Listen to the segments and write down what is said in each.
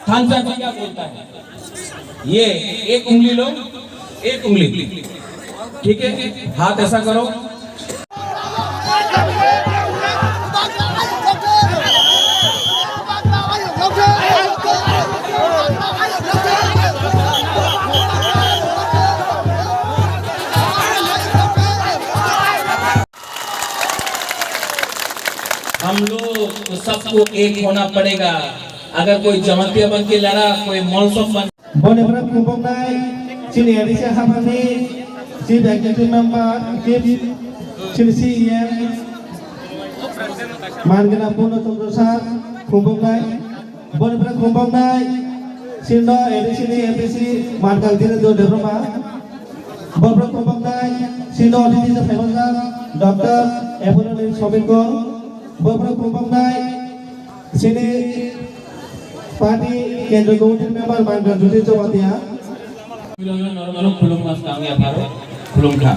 थानसा को क्या बोलता है? ये एक उंगली लो, एक उंगली, ठीक है, हाथ ऐसा करो। हम लोग तो सबको एक होना पड़ेगा। अगर कोई जमातिया बन के लड़ा, कोई मौलसम बन Bonebra Kumbonai, Chini Adisha Hamani, Chief Executive Member, Chief Chilsi Margana Puno Tondosa, Kumbonai, Bonebra Kumbonai, Sindo Edisi MPC, Margal Dino Debroma, Bonebra Kumbonai, Sindo Edisi Famous Dr. Evelyn Sobiko, Bonebra Kumbonai, Sini Party Kendra Government Member Marga Judi Jawatia. खुलुम मस्तांगिया भारो खुलुम खा।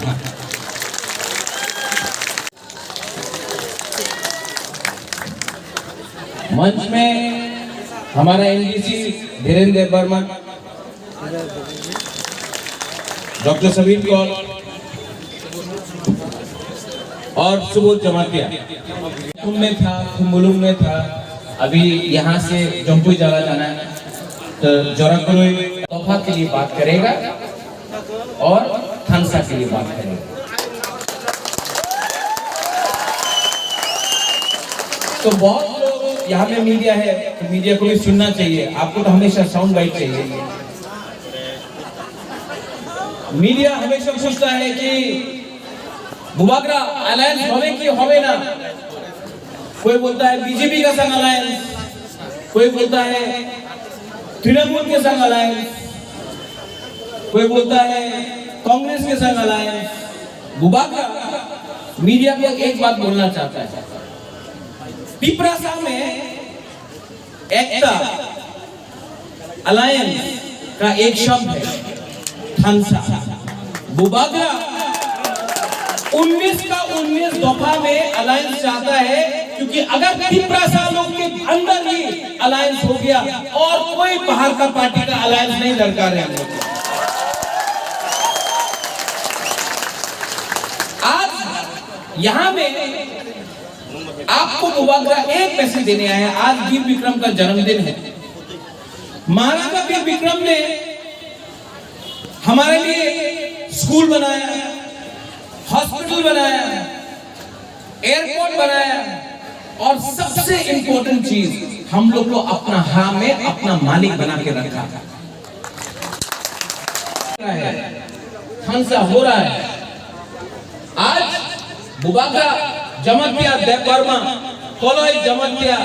मंच में हमारा NDC Dhirendra Verma, doctor Sameer Kaur और सुबोध जमातिया तुम में था, मुलुम में था। अभी यहाँ से जम्पुई जला जाना है, तो जोराकुरुई तोहफा के लिए बात करेगा और थानसा के लिए बात करेगा। तो बहुत लोग यहाँ में मीडिया है, तो मीडिया को भी सुनना चाहिए। आपको तो हमेशा साउंड बाइट चाहिए। मीडिया हमेशा पूछता है कि बुबागरा अलायंस होवे की होवे ना। कोई बोलता है बीजेपी का संग अलायंस, कोई बोलता है तृणमूल के संग अलायंस, कोई बोलता है कांग्रेस के संग अलायंस। बुबागरा मीडिया को एक बात बोलना चाहता है। पिपरासा में एकता अलायंस का एक शब्द है थानसा। बुबागरा 19 का 19 दफा में अलायंस चाहता है, क्योंकि अगर पिपरासा लोग के अंदर ही अलायंस हो गया और कोई बाहर का पार्टी का अलायंस नहीं दरकार है हम लोग। आज यहाँ में आपको बुबागरा एक मैसेज देने आए हैं। आज वीर विक्रम का जन्मदिन है। महाराजा वीर विक्रम ने हमारे लिए स्कूल बनाया, हॉस्पिटल बनाया, एयरपोर्ट बनाया और सबसे इंपॉर्टेंट चीज हम लोग को अपना हाथ में अपना मालिक बना के रखा है। थानसा हो रहा है। आज बुबागरा जमातिया देवबर्मा, कोलोई जमातिया,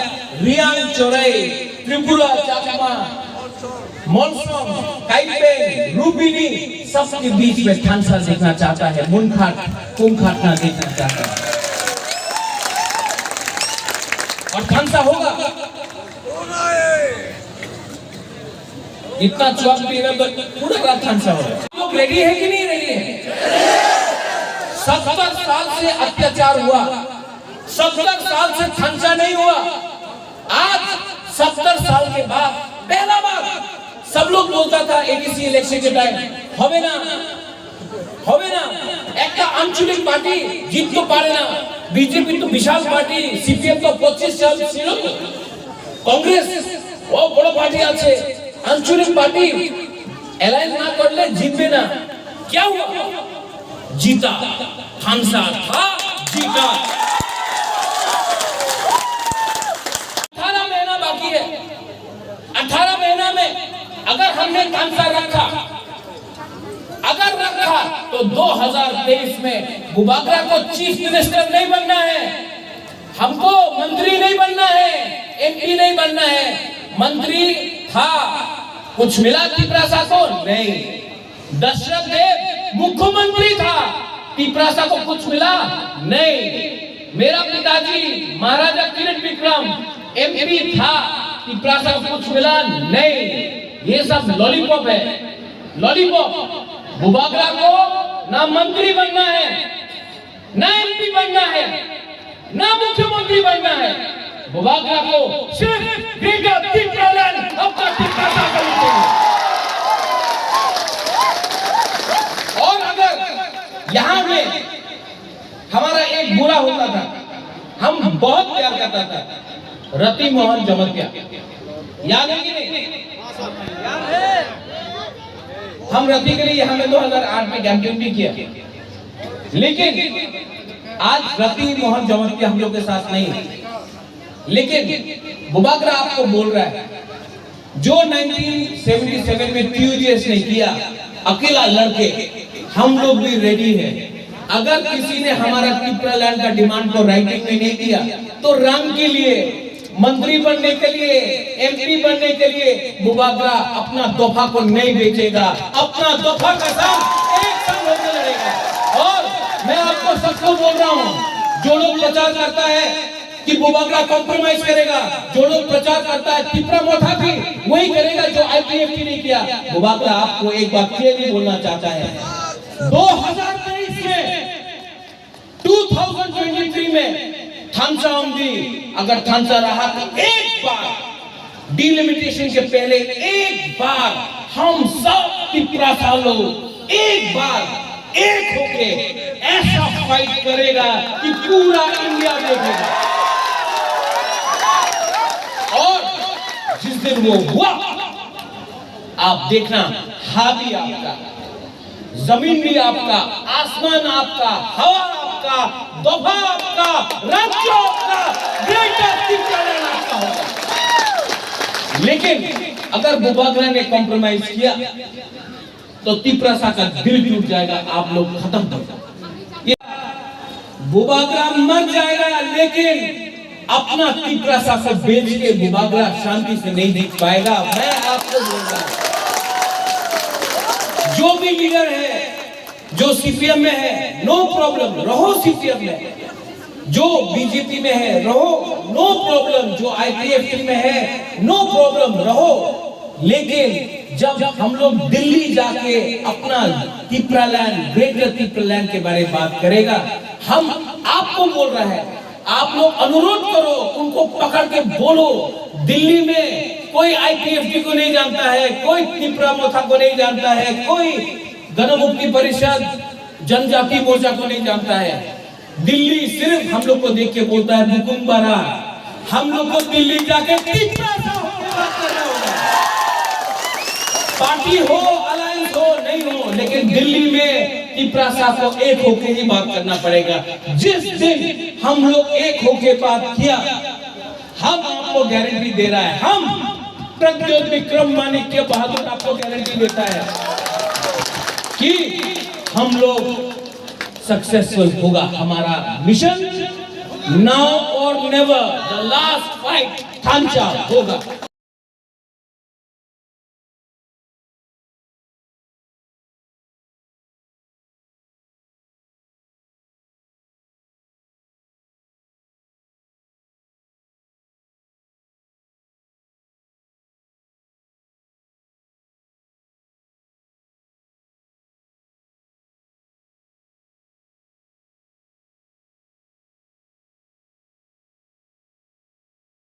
रियांग चोरई, त्रिपुरा चाकमा, मॉनसून, काइपेन, रूबिनी, सबके बीच में थानसा देखना चाहता है। मुनखाट, कुमखाट ना देखना चाहता है। और थानसा होगा। इतना चौक भी है, पूरा रात थानसा होगा। लोग रेडी है कि नहीं रेडी है? 70 साल से अत्याचार हुआ, 70 साल से थानसा नहीं हुआ। आज 70 साल के बाद पहला बार सब लोग बोलता था एडीसी इलेक्शन के टाइम হবে না একটা আঞ্চলিক পার্টি জিততে পারে না। বিজেপি তো বিশাল পার্টি, সিপিএম তো 25 সাল ছিল, কাংগ্রেস ও বড় পার্টি আছে, আঞ্চলিক পার্টি অ্যালায়েন্স না করলে জিতবে না। क्या हुआ? जीता। थानसा था, जीता। 18 महीना बाकी है। 18 महीना में अगर हमने थानसा रखा तो 2023 में बुबागरा को चीफ मिनिस्टर नहीं बनना है, हमको मंत्री नहीं बनना है, एमपी नहीं बनना है। मंत्री था, कुछ मिला पिपरासा को? नहीं। दशरथ देव मुख्यमंत्री था, पिपरासा को कुछ मिला? नहीं। मेरा पिताजी महाराजा किरीट विक्रम एमपी था, पिपरासा को कुछ मिला? नहीं। ये सब लॉलीपॉप है, लॉलीपॉप। बुबागरा को ना मंत्री बनना है, ना एमपी बनना है, ना मुख्यमंत्री बनना है। बुबागरा को सिर्फ ग्रेटर पिपरालैंड बहुत प्यार करता था, रति मोहन जमतिया, याद है कि नहीं? हम रति के लिए हमें 2008 में कैंपेन भी किया, लेकिन आज रति मोहन जमतिया हम लोग के साथ नहीं है। लेकिन बुबागरा आपको बोल रहा है, जो 1977 में TUGS ने किया अकेला लड़के, हम लोग भी रेडी हैं। अगर किसी ने हमारा तिप्रालैंड का डिमांड को राइटिंग में नहीं दिया तो रंग के लिए, मंत्री बनने के लिए, MP बनने के लिए बुबागरा अपना दफा को नहीं बेचेगा, अपना दफा का साथ एक साथ होकर लड़ेगा। और मैं आपको सबको बोल रहा हूँ, जो लोग प्रचार करता है कि बुबागरा कॉम्प्रोमाइज करेगा, जो लोग प्रचार करता है तिप्रा मोथा भी वही करेगा जो IPFT नहीं किया, बुबागरा आपको एक बात क्लियरली बोलना चाहता है, 2023 में, 2023 में थानसा होंगी, अगर थानसा रहा तो एक बार डिलिमिटेशन के पहले एक बार हम सब तिप्रा सालों एक बार एक होके ऐसा फाइट करेगा कि पूरा इंडिया देखेगा। और जिस दिन वो हुआ, आप देखना, हावी आपका, जमीन भी आपका, आसमान आपका, हवा आपका, दफा आपका, राज्य आपका, ग्रेटर तिप्रालैंड आपका होगा। लेकिन अगर बुबागरा ने कॉम्प्रोमाइज किया तो तिप्रासा का दिल टूट जाएगा, आप लोग खत्म हो जाएंगे। बुबागरा मर जाएगा, लेकिन अपना तिप्रासा को बेच के बुबागरा शांति से नहीं देख पाएगा। मैं आपको बोल रहा हूं, जो भी लीडर है, जो CPM में है, नो प्रॉब्लम, रहो CPM में। जो BJP में है, रहो, नो प्रॉब्लम। जो IPFT में है, नो प्रॉब्लम, रहो। लेकिन जब हम लोग दिल्ली जाके अपना तिप्रालैंड, ग्रेटर तिप्रालैंड के बारे में बात करेगा, हम आपको बोल रहा है, आप लोग अनुरोध करो, उनको पकड़ के बोलो, दिल्ली में कोई IPFT को नहीं जानता है, कोई तिप्रा मोथा को नहीं जानता है, कोई गणमुक्ति परिषद, जनजाति मोर्चा को नहीं जानता है। दिल्ली सिर्फ हम लोग को देख के बोलता है बुकुम्बारा। हम लोग को दिल्ली जाके तिप्रा सा होकर बात करना होगा। पार्टी हो, अलायंस हो, नहीं हो, लेकिन दिल्ली में तिप्रासा को एक होके ही बात करना पड़ेगा। जिस दिन हम लोग एक होके बात किया, हम आपको गारंटी दे रहा है, हम प्रज्ञोत विक्रम माणिक्य बहादुर आपको गारंटी देता है कि हम लोग सक्सेसफुल होगा। हमारा मिशन नाउ और नेवर, द लास्ट फाइट थानचा होगा।